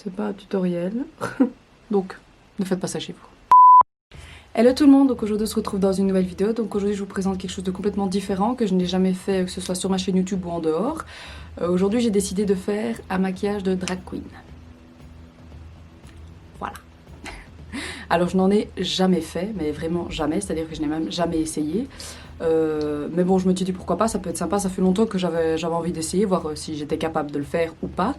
c'est pas un tutoriel. Donc, ne faites pas ça chez vous. Hello tout le monde, donc aujourd'hui on se retrouve dans une nouvelle vidéo. Donc aujourd'hui je vous présente quelque chose de complètement différent que je n'ai jamais fait, que ce soit sur ma chaîne YouTube ou en dehors. Aujourd'hui j'ai décidé de faire un maquillage de drag queen. Voilà. Alors je n'en ai jamais fait, mais vraiment jamais, c'est-à-dire que je n'ai même jamais essayé. Mais bon, je me suis dit pourquoi pas, ça peut être sympa, ça fait longtemps que j'avais envie d'essayer, voir si j'étais capable de le faire ou pas.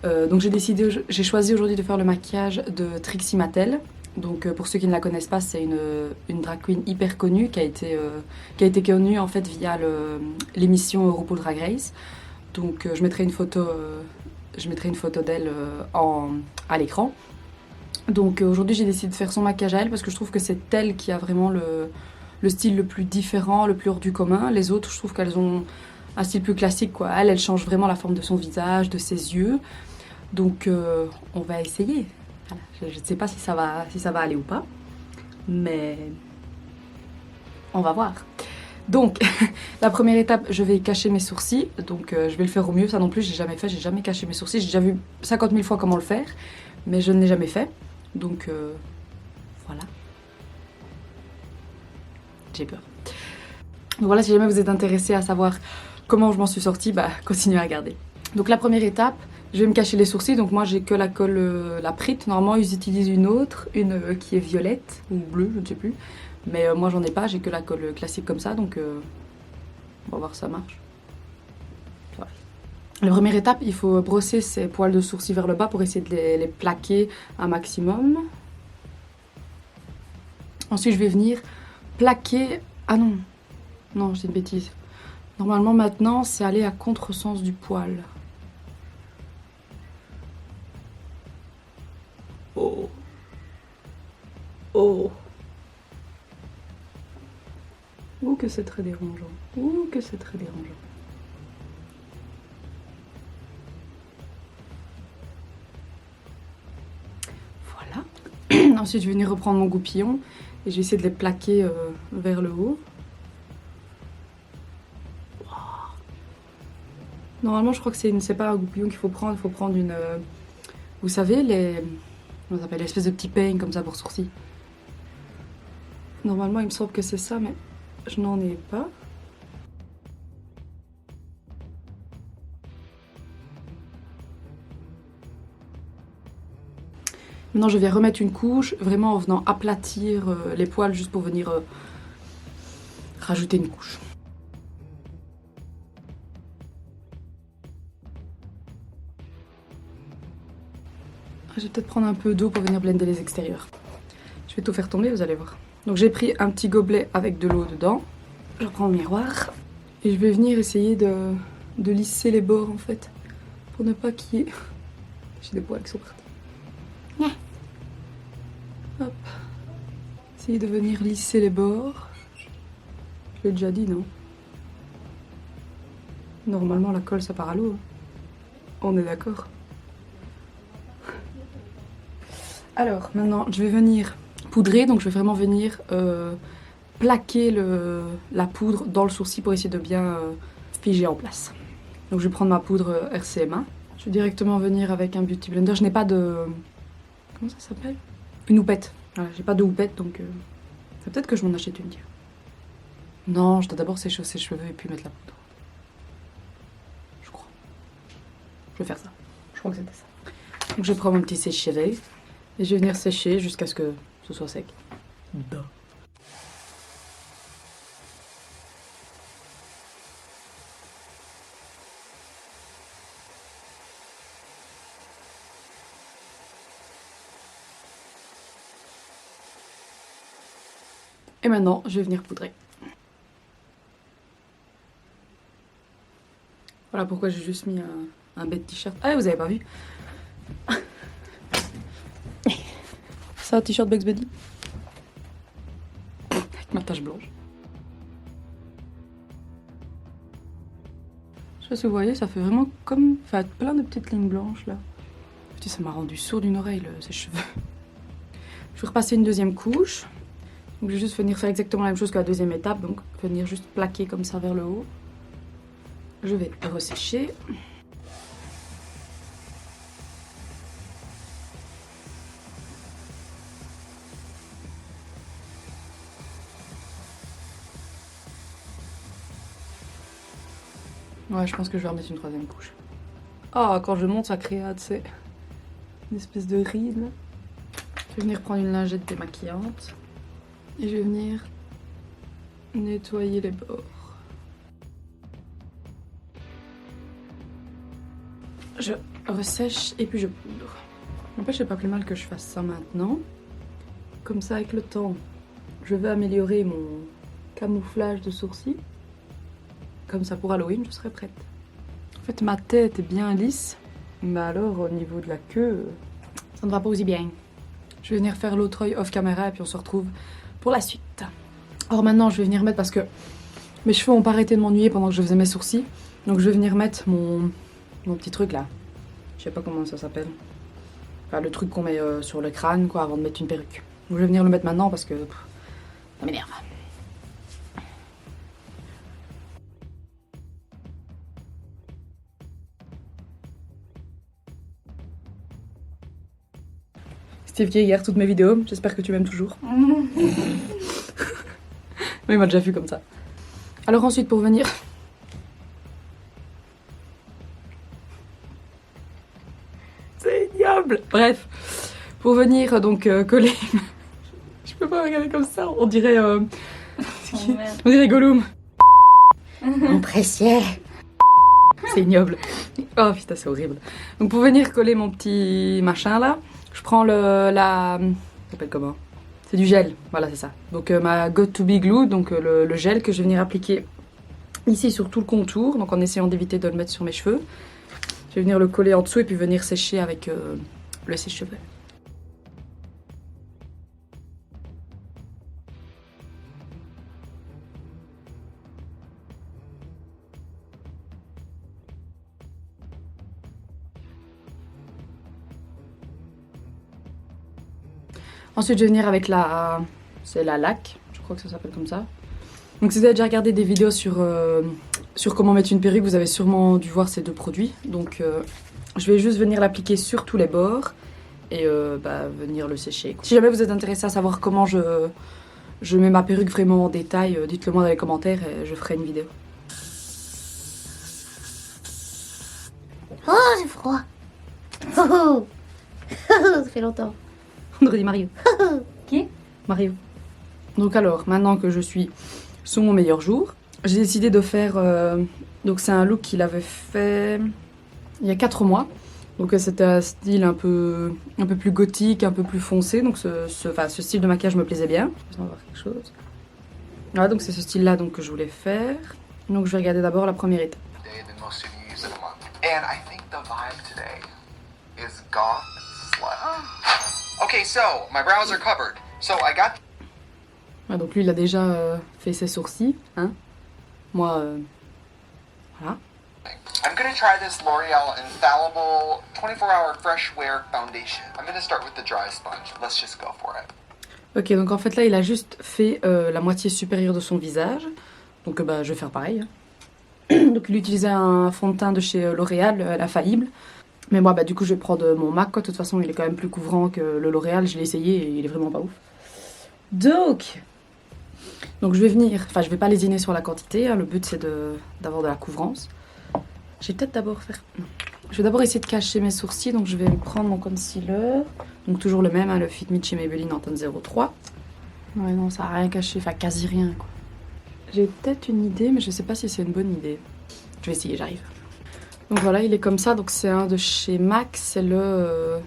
Donc j'ai choisi aujourd'hui de faire le maquillage de Trixie Mattel. Donc pour ceux qui ne la connaissent pas, c'est une drag queen hyper connue qui a été connue en fait via l'émission RuPaul Drag Race. Donc je mettrai une photo d'elle à l'écran. Donc aujourd'hui j'ai décidé de faire son maquillage à elle parce que je trouve que c'est elle qui a vraiment le style le plus différent, le plus hors du commun. Les autres, je trouve qu'elles ont un style plus classique, quoi. Elle change vraiment la forme de son visage, de ses yeux. Donc on va essayer. Voilà. Je ne sais pas si ça va aller ou pas, mais on va voir. Donc la première étape, je vais cacher mes sourcils. Donc je vais le faire au mieux. Ça non plus, j'ai jamais fait, j'ai jamais caché mes sourcils. J'ai déjà vu 50 000 fois comment le faire, mais je ne l'ai jamais fait. Donc voilà. J'ai peur. Donc voilà, si jamais vous êtes intéressé à savoir comment je m'en suis sortie, bah continuez à regarder. Donc la première étape, je vais me cacher les sourcils. Donc moi j'ai que la colle, la Prit. Normalement ils utilisent une autre, une qui est violette ou bleue, je ne sais plus. Mais moi j'en ai pas, j'ai que la colle classique comme ça. Donc on va voir si ça marche. Voilà. La première étape, il faut brosser ses poils de sourcils vers le bas pour essayer de les plaquer un maximum. Ensuite je vais venir plaquer... Ah non, non, j'ai une bêtise. Normalement maintenant c'est aller à contresens du poil. Oh. Oh. Ouh que c'est très dérangeant. Ouh que c'est très dérangeant. Voilà. Ensuite je vais venir reprendre mon goupillon et je vais essayer de les plaquer vers le haut. Normalement je crois que c'est pas un goupillon qu'il faut prendre, il faut prendre une... vous savez les... Comment ça s'appelle, l'espèce de petit peigne comme ça pour sourcils. Normalement, il me semble que c'est ça, mais je n'en ai pas. Maintenant, je vais remettre une couche, vraiment en venant aplatir les poils, juste pour venir rajouter une couche. Je vais peut-être prendre un peu d'eau pour venir blender les extérieurs. Je vais tout faire tomber, vous allez voir. Donc j'ai pris un petit gobelet avec de l'eau dedans. Je reprends le miroir. Et je vais venir essayer de lisser les bords en fait. Pour ne pas qu'il y ait... J'ai des poils qui sont partis. Hop. Essayer de venir lisser les bords. Je l'ai déjà dit, non? Normalement la colle ça part à l'eau. On est d'accord? Alors maintenant je vais venir poudrer, donc je vais vraiment venir plaquer la poudre dans le sourcil pour essayer de bien figer en place. Donc je vais prendre ma poudre RCMA. Je vais directement venir avec un beauty blender. Je n'ai pas de... Comment ça s'appelle? Une houppette. Voilà, j'ai pas de houppette donc c'est peut-être que je m'en achète une, tiens. Non, je dois d'abord sécher ses cheveux et puis mettre la poudre. Je crois. Je vais faire ça. Je crois que c'était ça. Donc je prends mon petit sèche-cheveux. Et je vais venir sécher jusqu'à ce que ce soit sec. Duh. Et maintenant, je vais venir poudrer. Voilà pourquoi j'ai juste mis un bête t-shirt. Ah, vous avez pas vu? C'est un t-shirt Bugs Bunny. Avec ma tache blanche. Je sais pas si vous voyez, ça fait vraiment comme... Enfin, plein de petites lignes blanches là. Putain, ça m'a rendu sourde d'une oreille, ces cheveux. Je vais repasser une deuxième couche. Donc je vais juste venir faire exactement la même chose que la deuxième étape. Donc venir juste plaquer comme ça vers le haut. Je vais ressécher. Ouais, je pense que je vais remettre une troisième couche. Ah, quand je monte, ça crée, tu sais, une espèce de ride. Là. Je vais venir prendre une lingette démaquillante. Et je vais venir nettoyer les bords. Je ressèche et puis je poudre. En fait, c'est pas plus mal que je fasse ça maintenant. Comme ça, avec le temps, je vais améliorer mon camouflage de sourcils. Comme ça, pour Halloween, je serai prête. En fait, ma tête est bien lisse. Mais alors, au niveau de la queue, ça ne va pas aussi bien. Je vais venir faire l'autre œil off caméra et puis on se retrouve pour la suite. Alors maintenant, je vais venir mettre, parce que mes cheveux n'ont pas arrêté de m'ennuyer pendant que je faisais mes sourcils. Donc je vais venir mettre mon petit truc là. Je sais pas comment ça s'appelle. Enfin, le truc qu'on met sur le crâne quoi, avant de mettre une perruque. Donc je vais venir le mettre maintenant parce que ça m'énerve. Steve qui regarde toutes mes vidéos, j'espère que tu m'aimes toujours. Mais il m'a déjà vu comme ça. Alors ensuite pour venir... C'est ignoble. Bref, pour venir donc coller... Je peux pas regarder comme ça, on dirait... on dirait Gollum. Mon précieux. C'est ignoble. Oh putain, c'est horrible. Donc pour venir coller mon petit machin là, je prends ça s'appelle comment? C'est du gel, voilà c'est ça. Donc ma Got2b Glue, donc le gel que je vais venir appliquer ici sur tout le contour, donc en essayant d'éviter de le mettre sur mes cheveux. Je vais venir le coller en dessous et puis venir sécher avec le sèche-cheveux. Ensuite, je vais venir avec c'est la laque, je crois que ça s'appelle comme ça. Donc si vous avez déjà regardé des vidéos sur comment mettre une perruque, vous avez sûrement dû voir ces deux produits. Donc je vais juste venir l'appliquer sur tous les bords et venir le sécher. Si jamais vous êtes intéressé à savoir comment je mets ma perruque vraiment en détail, dites-le moi dans les commentaires et je ferai une vidéo. Oh, j'ai froid. Oh, ça fait longtemps. On aurait dit Mario. Qui? Mario. Donc alors, maintenant que je suis sur mon meilleur jour, j'ai décidé de faire... donc c'est un look qu'il avait fait il y a 4 mois. Donc c'était un style un peu plus gothique, un peu plus foncé. Donc ce style de maquillage me plaisait bien. Je vais voir quelque chose. Voilà, donc c'est ce style-là donc, que je voulais faire. Donc je vais regarder d'abord la première étape. And I think the vibe today is goth slut. Okay, so my brows are covered. So I got. Ouais, donc lui il a déjà fait ses sourcils, hein. Moi, voilà. I'm gonna try this L'Oreal Infallible 24-hour fresh wear foundation. I'm gonna start with the dry sponge. Let's just go for it. Ok, donc en fait là il a juste fait la moitié supérieure de son visage. Donc je vais faire pareil. Donc il utilisait un fond de teint de chez L'Oréal, l'infaillible. Mais moi du coup je vais prendre mon MAC quoi. De toute façon il est quand même plus couvrant que le L'Oréal. Je l'ai essayé et il est vraiment pas ouf. Donc je vais venir, enfin je vais pas lésiner sur la quantité. Hein. Le but c'est d'avoir de la couvrance. Je vais peut-être d'abord faire... Non. Je vais d'abord essayer de cacher mes sourcils. Donc je vais prendre mon concealer. Donc toujours le même, hein, le Fit Me chez Maybelline en teinte 03. Ouais non ça a rien caché, enfin quasi rien quoi. J'ai peut-être une idée, mais je sais pas si c'est une bonne idée. Je vais essayer, j'arrive. Donc voilà, il est comme ça. Donc c'est un de chez MAC, c'est le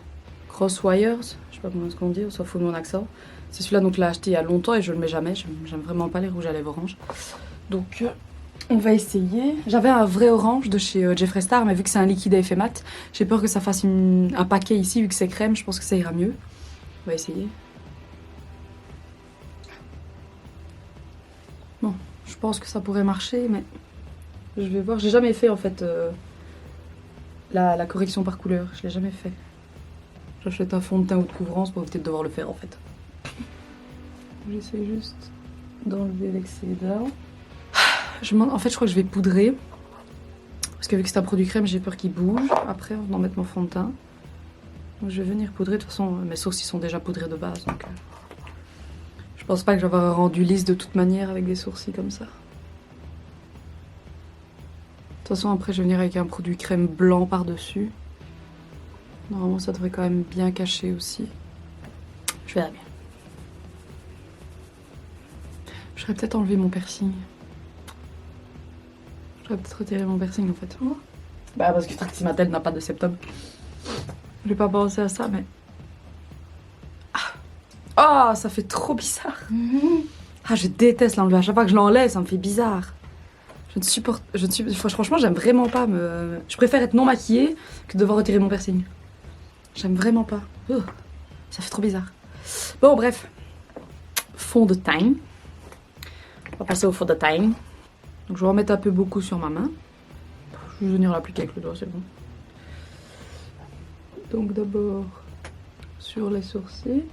Crosswires. Je sais pas comment est-ce qu'on dit, on s'en fout de mon accent. C'est celui-là, donc je l'ai acheté il y a longtemps et je le mets jamais. J'aime vraiment pas les rouges à lèvres orange. Donc on va essayer. J'avais un vrai orange de chez Jeffree Star, mais vu que c'est un liquide à effet mat, j'ai peur que ça fasse un paquet ici, vu que c'est crème. Je pense que ça ira mieux. On va essayer. Bon. Je pense que ça pourrait marcher, mais je vais voir. J'ai jamais fait en fait la correction par couleur. Je l'ai jamais fait. J'achète un fond de teint ou de couvrance pour éviter de devoir le faire en fait. J'essaie juste d'enlever l'excédent. En fait, je crois que je vais poudrer. Parce que vu que c'est un produit crème, j'ai peur qu'il bouge. Après, on va en mettre mon fond de teint. Donc je vais venir poudrer. De toute façon, mes sourcils sont déjà poudrés de base. Donc, je pense pas que je vais avoir un rendu lisse de toute manière avec des sourcils comme ça. De toute façon, après, je vais venir avec un produit crème blanc par-dessus. Normalement, ça devrait quand même bien cacher aussi. Je verrai bien. Je vais peut-être enlever mon piercing. Je vais peut-être retirer mon piercing en fait. Bah parce que Trixie n'a pas de septum. J'ai pas pensé à ça, mais... Ah, oh, ça fait trop bizarre. Ah, je déteste l'enlever. À chaque fois que je l'enlève, ça me fait bizarre. Je ne supporte... Franchement, j'aime vraiment pas me... Je préfère être non maquillée que de devoir retirer mon piercing. J'aime vraiment pas. Ça fait trop bizarre. Bon, bref. Fond de teint. On va passer au fond de teint. Donc, je vais en mettre un peu beaucoup sur ma main. Je vais venir l'appliquer avec le doigt, c'est bon. Donc, d'abord, sur les sourcils.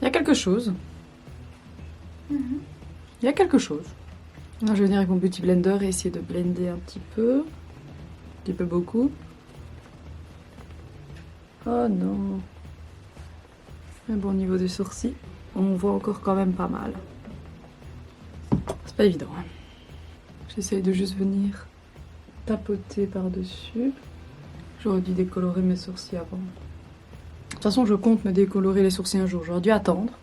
Il y a quelque chose. Il y a quelque chose. Là, je vais venir avec mon Beauty Blender et essayer de blender un petit peu. Un petit peu beaucoup. Oh non. Mais bon, au niveau des sourcils, on voit encore quand même pas mal. C'est pas évident. Hein. J'essaye de juste venir tapoter par-dessus. J'aurais dû décolorer mes sourcils avant. De toute façon, je compte me décolorer les sourcils un jour. J'aurais dû attendre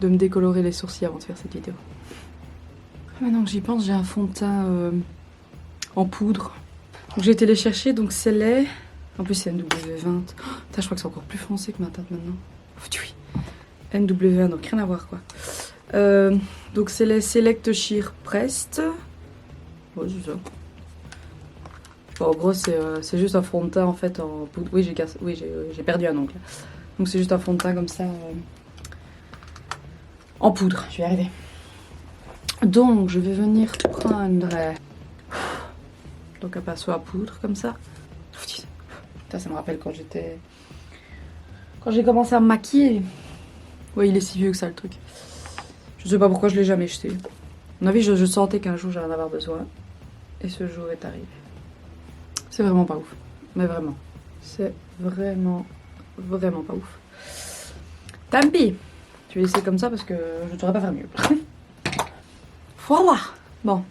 de me décolorer les sourcils avant de faire cette vidéo. Maintenant que j'y pense, j'ai un fond de teint en poudre. J'ai été les chercher, donc c'est les... En plus, c'est NW20. Oh, je crois que c'est encore plus foncé que ma teinte maintenant. Oui. NW20, donc rien à voir quoi. Donc c'est les Select Sheer Pressed. Ouais, c'est ça. Bon, en gros, c'est juste un fond de teint en fait en poudre. Oui, j'ai perdu un ongle. Donc c'est juste un fond de teint comme ça en poudre. Je vais y arriver. Donc je vais venir prendre donc un pinceau à poudre comme ça. Putain, ça me rappelle quand j'ai commencé à me maquiller. Ouais, il est si vieux que ça le truc. Je sais pas pourquoi je l'ai jamais jeté. À mon avis, je sentais qu'un jour j'allais en avoir besoin. Et ce jour est arrivé. C'est vraiment pas ouf. Mais vraiment. C'est vraiment pas ouf. Tant pis. Je vais laisser comme ça parce que je ne saurais pas faire mieux. Voilà. Bon.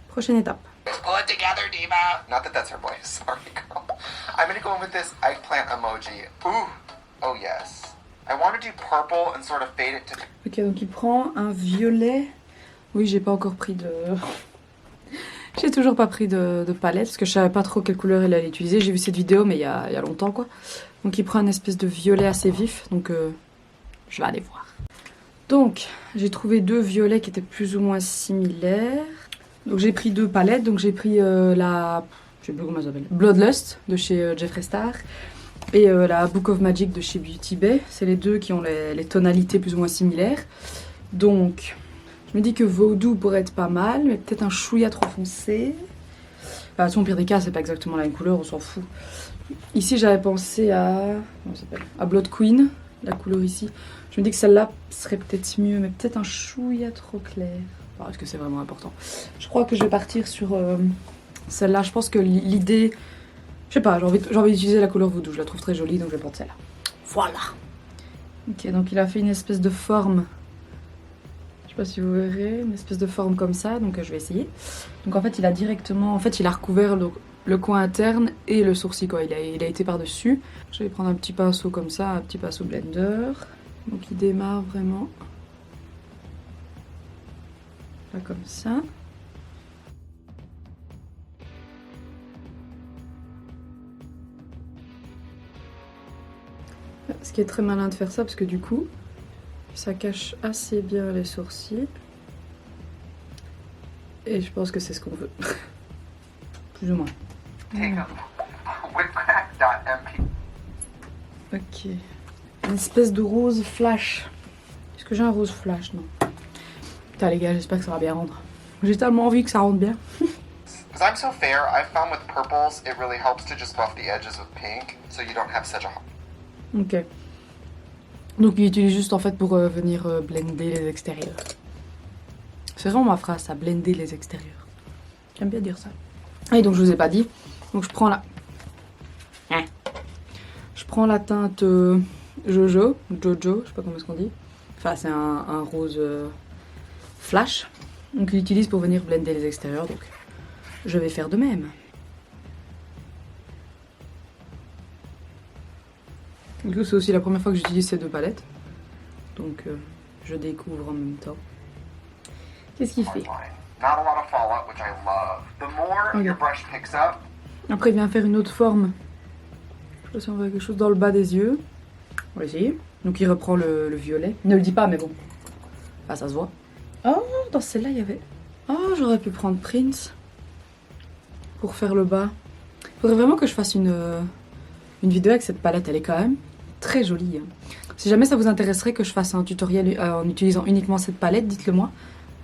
Prochaine étape. Pull it together, Diva. Not that that's her voice. Sorry, girl. I'm gonna go in with this eggplant emoji. Ooh. Oh, yes. I want to do purple and sort of fade it to... Ok, donc il prend un violet. Oui, j'ai pas encore pris de... J'ai toujours pas pris de palette parce que je savais pas trop quelle couleur elle allait utiliser. J'ai vu cette vidéo, mais il y a longtemps, quoi. Donc il prend une espèce de violet assez vif. Donc je vais aller voir. Donc, j'ai trouvé deux violets qui étaient plus ou moins similaires. Donc j'ai pris deux palettes. Donc j'ai pris la... Je sais plus comment elle s'appelle. Bloodlust de chez Jeffree Star. Et la Book of Magic de chez Beauty Bay. C'est les deux qui ont les tonalités plus ou moins similaires. Donc, je me dis que Voodoo pourrait être pas mal. Mais peut-être un chouïa trop foncé. Enfin, au pire des cas, c'est pas exactement la même couleur. On s'en fout. Ici, j'avais pensé à... Comment ça s'appelle ? À Blood Queen. La couleur ici. Je me dis que celle-là serait peut-être mieux. Mais peut-être un chouïa trop clair. Est-ce que c'est vraiment important? Je crois que je vais partir sur celle-là. Je pense que l'idée... Je sais pas, j'ai envie d'utiliser la couleur Voodoo. Je la trouve très jolie, donc je vais prendre celle-là. Voilà. Ok, donc il a fait une espèce de forme. Je sais pas si vous verrez. Une espèce de forme comme ça. Donc je vais essayer. Donc en fait, il a directement... En fait, il a recouvert le coin interne et le sourcil, quoi. Il a été par-dessus. Je vais prendre un petit pinceau comme ça, un petit pinceau blender. Donc il démarre vraiment... Là, comme ça. Ce qui est très malin de faire ça parce que du coup, ça cache assez bien les sourcils. Et je pense que c'est ce qu'on veut. Plus ou moins. Ok. Une espèce de rose flash. Est-ce que j'ai un rose flash? Non. Putain les gars, j'espère que ça va bien rendre. J'ai tellement envie que ça rentre bien. Because I'm so fair, I've found with purples, it really helps to just buff the edges with pink, so you don't have such a... Ok. Donc il utilise juste en fait pour venir blender les extérieurs. C'est vraiment ma phrase, ça, blender les extérieurs. J'aime bien dire ça. Et donc je vous ai pas dit. Donc je prends la... Je prends la teinte Jojo, je sais pas comment est-ce qu'on dit. Enfin c'est un rose flash. Donc il utilise pour venir blender les extérieurs. Donc je vais faire de même. Du coup, c'est aussi la première fois que j'utilise ces 2 palettes. Donc, je découvre en même temps. Qu'est-ce qu'il fait? Not a lot of fallout, which I love. The more your brush picks up. Après, il vient faire une autre forme. Je sais pas si on voit quelque chose dans le bas des yeux. On va essayer. Donc, il reprend le violet. Il ne le dit pas, mais bon. Ah, ça se voit. Oh, dans celle-là, il y avait... Oh, j'aurais pu prendre Prince pour faire le bas. Il faudrait vraiment que je fasse une vidéo avec cette palette. Elle est quand même très jolie. Hein. Si jamais ça vous intéresserait que je fasse un tutoriel en utilisant uniquement cette palette, dites-le moi.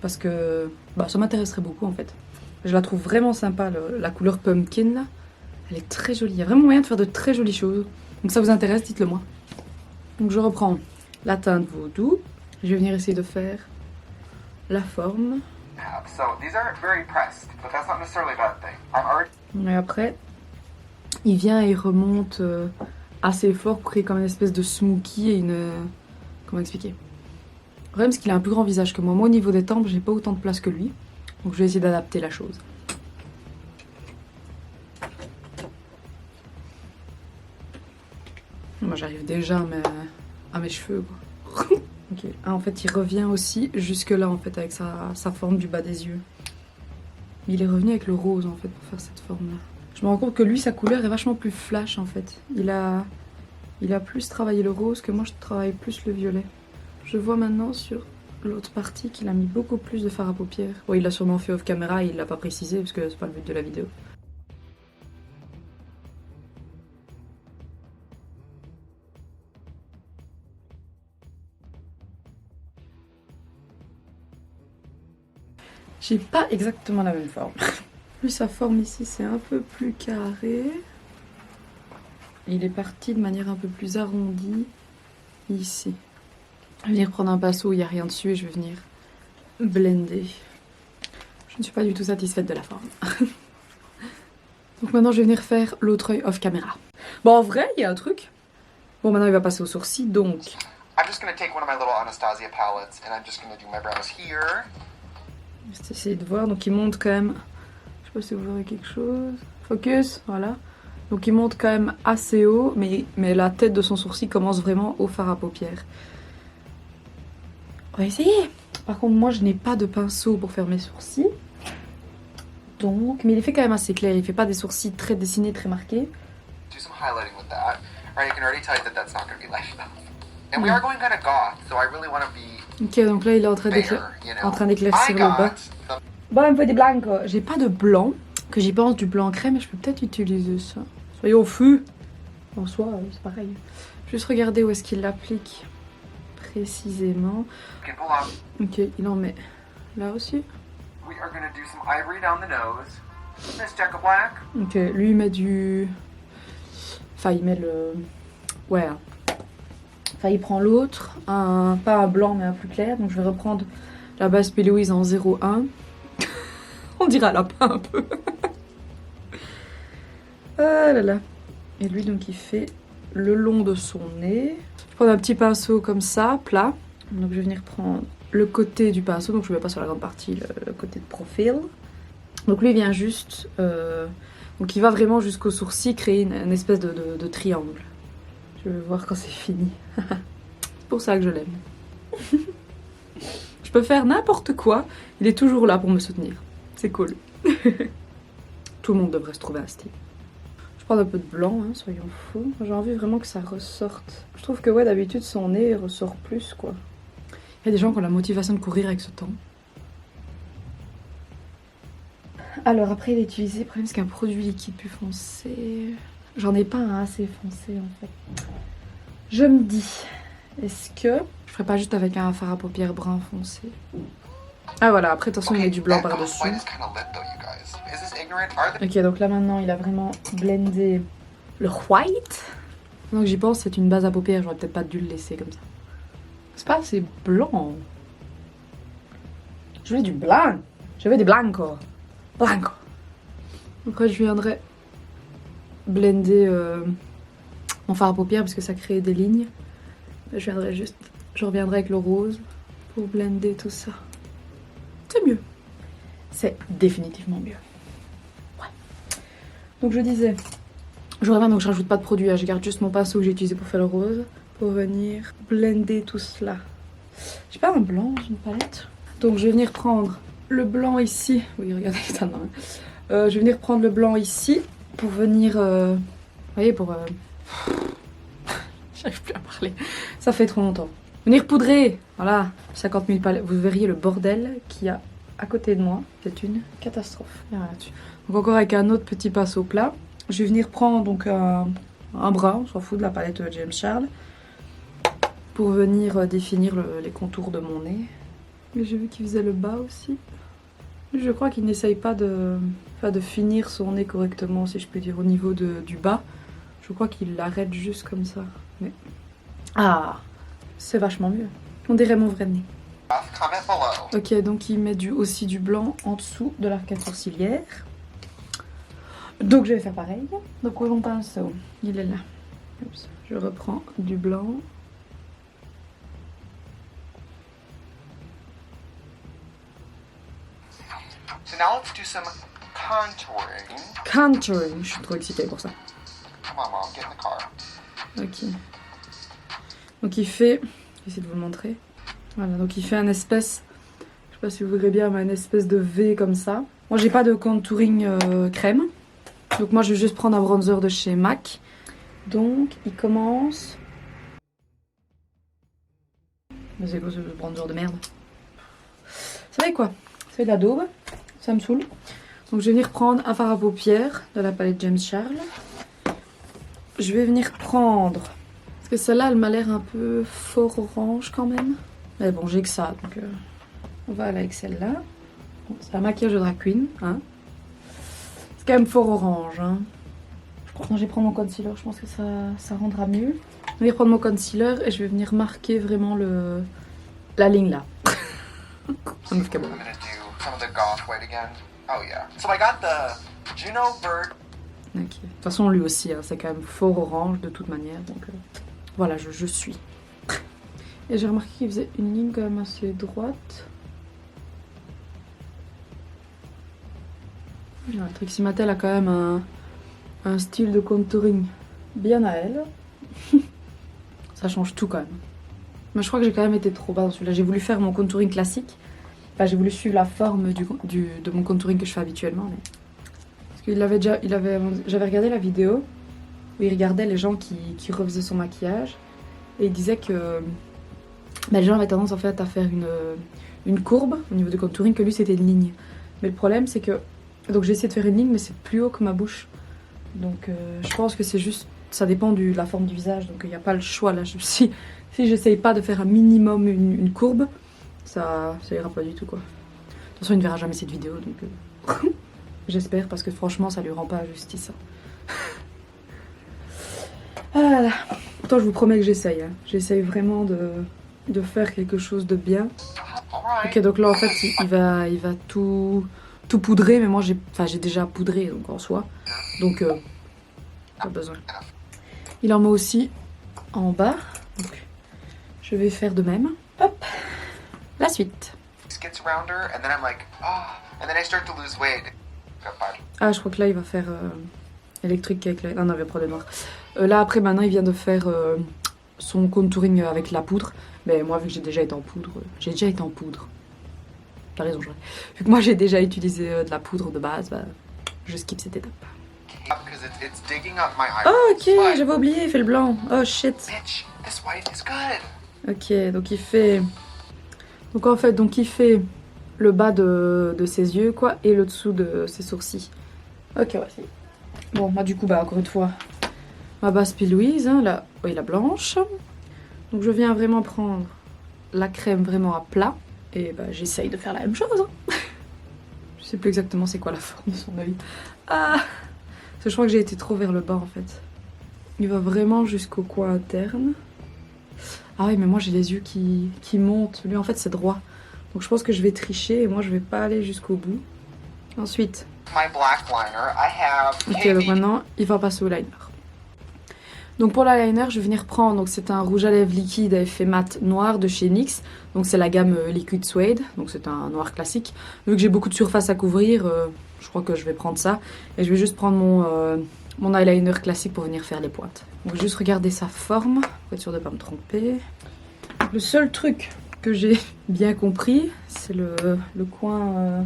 Parce que bah, ça m'intéresserait beaucoup en fait. Je la trouve vraiment sympa, la couleur pumpkin là. Elle est très jolie. Il y a vraiment moyen de faire de très jolies choses. Donc ça vous intéresse, dites-le moi. Donc je reprends la teinte Vaudou. Je vais venir essayer de faire la forme. So these are very pressed, but that's not necessarily a bad thing. I'm already... Et après, il vient et il remonte assez fort pour créer comme une espèce de smoky et une... Comment expliquer? Le problème, c'est qu'il a un plus grand visage que moi. Moi, au niveau des tempes, j'ai pas autant de place que lui. Donc je vais essayer d'adapter la chose. Moi, j'arrive déjà à mes cheveux, quoi. Ok. Ah, en fait, il revient aussi jusque là, en fait, avec sa forme du bas des yeux. Mais il est revenu avec le rose, en fait, pour faire cette forme-là. Je me rends compte que lui, sa couleur est vachement plus flash, en fait. Il a plus travaillé le rose que moi, je travaille plus le violet. Je vois maintenant sur l'autre partie qu'il a mis beaucoup plus de fard à paupières. Bon, il l'a sûrement fait off caméra, il l'a pas précisé, parce que c'est pas le but de la vidéo. J'ai pas exactement la même forme. Lui, sa forme ici, c'est un peu plus carré. Il est parti de manière un peu plus arrondie ici. Je vais venir prendre un pinceau où il n'y a rien dessus et je vais venir blender. Je ne suis pas du tout satisfaite de la forme. Donc maintenant, je vais venir faire l'autre œil off caméra. Bon, en vrai, il y a un truc. Bon, maintenant, il va passer au sourcil, donc... I'm just gonna take one of my little Anastasia palettes and I'm just gonna do my brows here. Je vais essayer de voir. Donc, il monte quand même... Je sais pas si vous verrez quelque chose. Focus, voilà. Donc, il monte quand même assez haut, mais la tête de son sourcil commence vraiment au fard à paupières. On va essayer. Par contre, moi, je n'ai pas de pinceau pour faire mes sourcils. Donc, mais il est fait quand même assez clair. Il fait pas des sourcils très dessinés, très marqués. Do some highlighting with that. Alright, you can already tell that that's not gonna be light enough. And we are going kind of goth, so I really want to be Ok, donc là, il est en train d'éclaircir le bas. Bon, un peu des blancs, quoi. J'ai pas de blanc. Que j'y pense, du blanc crème, mais je peux peut-être utiliser ça. Soyons fous. En soi, c'est pareil. Juste regarder où est-ce qu'il l'applique précisément. Ok, il en met là aussi. We are gonna do some ivory down the nose. Miss Jack of Black. Ok, lui il met du... Enfin, il met le... Ouais. Enfin, il prend l'autre. Pas un blanc, mais un plus clair. Donc, je vais reprendre la base P. Louise en 01. On dirait un lapin un peu. Ah là là. Et lui, donc, il fait le long de son nez. Je prends un petit pinceau comme ça, plat. Donc, je vais venir prendre le côté du pinceau. Donc, je ne vais pas sur la grande partie, le côté de profil. Donc, lui, il vient juste... Donc, il va vraiment jusqu'au sourcil, créer une espèce de triangle. Je vais voir quand c'est fini. C'est pour ça que je l'aime. Je peux faire n'importe quoi. Il est toujours là pour me soutenir. C'est cool. Tout le monde devrait se trouver un style. Je prends un peu de blanc, hein, soyons fous. J'ai envie vraiment que ça ressorte. Je trouve que ouais, d'habitude son nez ressort plus quoi. Il y a des gens qui ont la motivation de courir avec ce temps. Alors après il est utilisé, le problème c'est qu'un produit liquide plus foncé. J'en ai pas un assez foncé en fait. Je me dis, est-ce que je ferais pas juste avec un fard à paupières brun foncé? Ah voilà, après de toute façon il met du blanc par-dessus. Ok, donc là maintenant il a vraiment blendé le white. Donc j'y pense, c'est une base à paupières, j'aurais peut-être pas dû le laisser comme ça. C'est pas assez blanc. Je veux du blanc. Je veux du blanco. Blanco. Après je viendrai blender mon fard à paupières parce que ça crée des lignes. Je reviendrai avec le rose pour blender tout ça. C'est mieux. C'est définitivement mieux. Donc je disais, je reviens, donc je rajoute pas de produit, hein. Je garde juste mon pinceau que j'ai utilisé pour faire le rose. Pour venir blender tout cela. J'ai pas un blanc dans une palette. Donc je vais venir prendre le blanc ici. Oui, regardez ça, non. Je vais venir prendre le blanc ici pour venir... vous voyez, pour... J'arrive plus à parler. Ça fait trop longtemps. Venir poudrer. Voilà, 50 000 palettes. Vous verriez le bordel qu'il y a à côté de moi. C'est une catastrophe. Il y a rien là-dessus. Donc encore avec un autre petit pinceau plat. Je vais venir prendre donc un brun, on s'en fout, de la palette James Charles. Pour venir définir les contours de mon nez. Mais j'ai vu qu'il faisait le bas aussi. Je crois qu'il n'essaye pas de finir son nez correctement, si je peux dire, au niveau du bas. Je crois qu'il l'arrête juste comme ça. Mais... Ah, c'est vachement mieux. On dirait mon vrai nez. Comment below. Ok, donc il met aussi du blanc en dessous de l'arcade sourcilière. Donc je vais faire pareil. Donc où est mon pinceau? Il est là. Oups. Je reprends du blanc. So now let's do some contouring. Contouring. Je suis trop excitée pour ça. Come on, Mom, get in the car. Ok. Donc il fait... Je vais essayer de vous le montrer. Voilà, donc il fait un espèce... Je sais pas si vous verrez bien, mais un espèce de V comme ça. Moi j'ai pas de contouring crème. Donc moi je vais juste prendre un bronzer de chez MAC. Donc il commence... Mais c'est quoi ce bronzer de merde? Vous savez quoi? C'est de la daube. Ça me saoule. Donc je vais venir prendre un fard à paupières de la palette James Charles. Je vais venir prendre... Parce que celle-là, elle m'a l'air un peu fort orange quand même. Mais bon, j'ai que ça, donc on va aller avec celle-là. Bon, c'est un maquillage de drag queen, hein. C'est quand même fort orange, hein. Je vais prendre mon concealer, je pense que ça rendra mieux. Je vais prendre mon concealer et je vais venir marquer vraiment la ligne là. I'm gonna do some of the goth white again. Oh yeah. So I got the Juno Bird. Ok. De toute façon, lui aussi, hein, c'est quand même fort orange de toute manière. Donc voilà, je suis. Et j'ai remarqué qu'il faisait une ligne quand même assez droite. Trixie Mattel a quand même un style de contouring bien à elle. Ça change tout quand même. Mais je crois que j'ai quand même été trop bas dans celui-là. J'ai voulu faire mon contouring classique. Enfin, j'ai voulu suivre la forme de mon contouring que je fais habituellement. Mais... Parce qu'il j'avais regardé la vidéo où il regardait les gens qui refaisaient son maquillage. Et il disait que les gens avaient tendance en fait à faire une courbe au niveau du contouring, que lui c'était une ligne. Mais le problème c'est que... Donc j'ai essayé de faire une ligne mais c'est plus haut que ma bouche. Donc je pense que c'est juste... Ça dépend de la forme du visage, donc il n'y a pas le choix là. Si j'essaye pas de faire un minimum une courbe, ça ira pas du tout quoi. De toute façon il ne verra jamais cette vidéo donc... J'espère parce que franchement ça lui rend pas justice. Voilà. Pourtant je vous promets que j'essaye. Hein. J'essaye vraiment de faire quelque chose de bien. Ok, donc là en fait il va tout poudrer, mais moi j'ai déjà poudré donc en soi. Donc pas besoin. Il en met aussi en bas. Donc je vais faire de même. Hop. La suite. Ah, je crois que là il va faire électrique avec la... Ah non, il va prendre le noir. Là après maintenant il vient de faire son contouring avec la poudre. Mais moi vu que j'ai déjà été en poudre, T'as raison, Joël. Vu que moi j'ai déjà utilisé de la poudre de base, bah, je skip cette étape. Oh ok, j'avais oublié, il fait le blanc. Oh shit. Ok, donc il fait... Donc en fait, il fait le bas de ses yeux, quoi, et le dessous de ses sourcils. Ok, ouais, c'est... Bon, moi du coup, bah encore une fois, ma base P. Louise, hein, la blanche. Donc je viens vraiment prendre la crème vraiment à plat. Et bah j'essaye de faire la même chose. Hein. Je sais plus exactement c'est quoi la forme de son œil. Ah, parce que je crois que j'ai été trop vers le bas en fait. Il va vraiment jusqu'au coin interne. Ah oui, mais moi j'ai les yeux qui montent. Lui en fait c'est droit. Donc je pense que je vais tricher et moi je vais pas aller jusqu'au bout. Ensuite. Ok, donc maintenant il va passer au liner. Donc pour l'eyeliner, je vais venir prendre, donc c'est un rouge à lèvres liquide à effet mat noir de chez NYX. Donc c'est la gamme Liquid Suede, donc c'est un noir classique. Vu que j'ai beaucoup de surface à couvrir, je crois que je vais prendre ça. Et je vais juste prendre mon eyeliner classique pour venir faire les pointes. Donc juste regarder sa forme, pour être sûr de ne pas me tromper. Le seul truc que j'ai bien compris, c'est le coin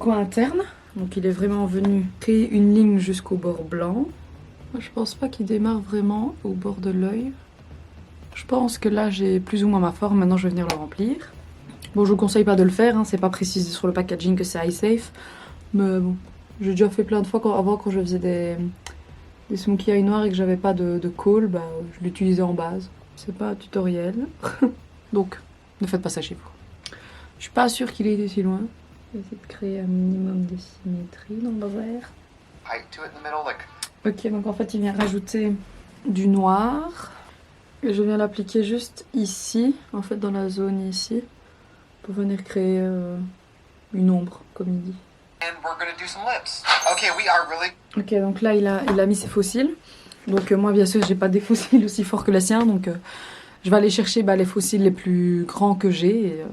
interne. Donc il est vraiment venu créer une ligne jusqu'au bord blanc. Je pense pas qu'il démarre vraiment au bord de l'œil. Je pense que là j'ai plus ou moins ma forme, maintenant je vais venir le remplir. Bon, je vous conseille pas de le faire, hein. C'est pas précisé sur le packaging que c'est eye safe. Mais bon, j'ai déjà fait plein de fois avant quand je faisais des smokey eye noirs et que j'avais pas de kohl, bah, je l'utilisais en base. C'est pas un tutoriel. Donc, ne faites pas ça chez vous. Je suis pas sûre qu'il ait été si loin. Je vais essayer de créer un minimum de symétrie dans le vert. Height to it in the middle, like. Ok, donc en fait il vient rajouter du noir. Et je viens l'appliquer juste ici, en fait dans la zone ici, pour venir créer une ombre, comme il dit. And we're gonna do some lips. Okay, we are really. Ok, donc là il a mis ses faux cils. Donc moi bien sûr j'ai pas des faux cils aussi forts que les siens, donc je vais aller chercher les faux cils les plus grands que j'ai et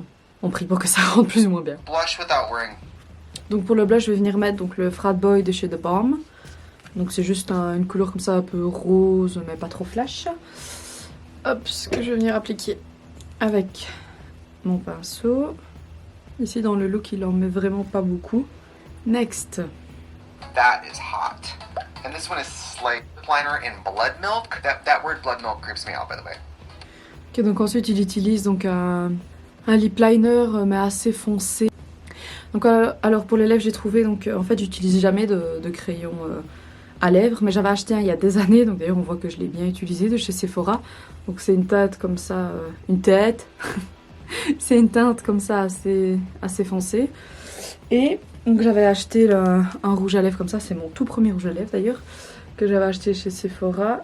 on prie pour que ça rentre plus ou moins bien. Blush without wearing. Donc pour le blush je vais venir mettre donc, le Frat Boy de chez The Balm. Donc c'est juste une couleur comme ça un peu rose mais pas trop flash. Hop, ce que je vais venir appliquer avec mon pinceau. Ici dans le look il en met vraiment pas beaucoup. Next. That is hot. And this one is like liner in blood milk. That word blood milk creeps me out, by the way. Ok, donc ensuite il utilise donc un lip liner mais assez foncé. Donc alors pour les lèvres j'ai trouvé donc en fait j'utilise jamais de crayon à lèvres, mais j'avais acheté un il y a des années, donc d'ailleurs on voit que je l'ai bien utilisé de chez Sephora. Donc c'est une teinte comme ça, c'est une teinte comme ça assez foncée. Et donc j'avais acheté un rouge à lèvres comme ça, c'est mon tout premier rouge à lèvres d'ailleurs, que j'avais acheté chez Sephora.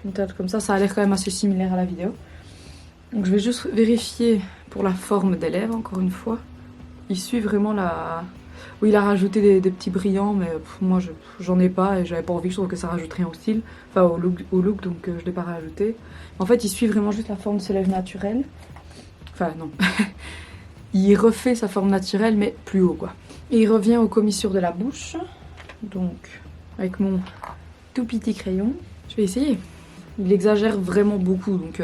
Une teinte comme ça a l'air quand même assez similaire à la vidéo. Donc je vais juste vérifier pour la forme des lèvres encore une fois. Il suit vraiment la... Oui, il a rajouté des petits brillants, mais moi j'en ai pas et j'avais pas envie, je trouve que ça rajoute rien au style, enfin au look donc je l'ai pas rajouté. En fait, il suit vraiment juste la forme de ses lèvres naturelles. Enfin, non. Il refait sa forme naturelle, mais plus haut quoi. Et il revient aux commissures de la bouche, donc avec mon tout petit crayon. Je vais essayer. Il exagère vraiment beaucoup, donc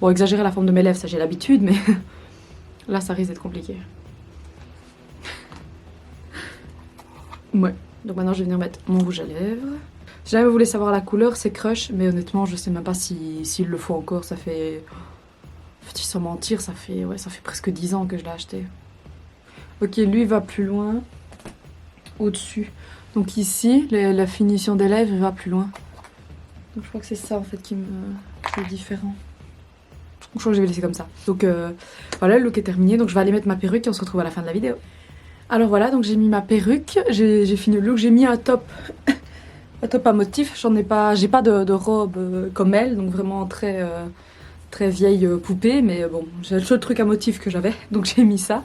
bon, exagérer la forme de mes lèvres, ça j'ai l'habitude, mais là ça risque d'être compliqué. Ouais, donc maintenant je vais venir mettre mon rouge à lèvres. Si jamais vous voulez savoir la couleur, c'est Crush, mais honnêtement je sais même pas s'il le faut encore. Ça fait... En fait, sans mentir, ça fait presque 10 ans que je l'ai acheté. Ok, lui il va plus loin, au-dessus. Donc ici, la finition des lèvres, il va plus loin. Donc je crois que c'est ça en fait qui est différent. Je crois que je vais laisser comme ça. Donc voilà, le look est terminé. Donc je vais aller mettre ma perruque et on se retrouve à la fin de la vidéo. Alors voilà, donc j'ai mis ma perruque, j'ai fini le look, j'ai mis un top à motif. J'ai pas de robe comme elle, donc vraiment très vieille poupée, mais bon, j'ai le seul truc à motif que j'avais, donc j'ai mis ça.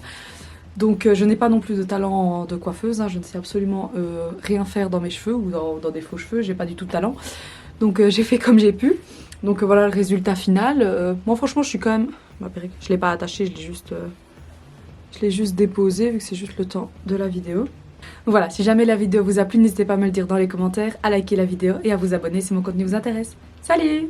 Donc je n'ai pas non plus de talent de coiffeuse, hein, je ne sais absolument rien faire dans mes cheveux ou dans des faux cheveux, j'ai pas du tout de talent. Donc j'ai fait comme j'ai pu. Donc voilà le résultat final. Moi franchement je suis quand même... Ma perruque, je l'ai pas attachée, je l'ai juste déposée vu que c'est juste le temps de la vidéo. Donc voilà, si jamais la vidéo vous a plu, n'hésitez pas à me le dire dans les commentaires, à liker la vidéo et à vous abonner si mon contenu vous intéresse. Salut!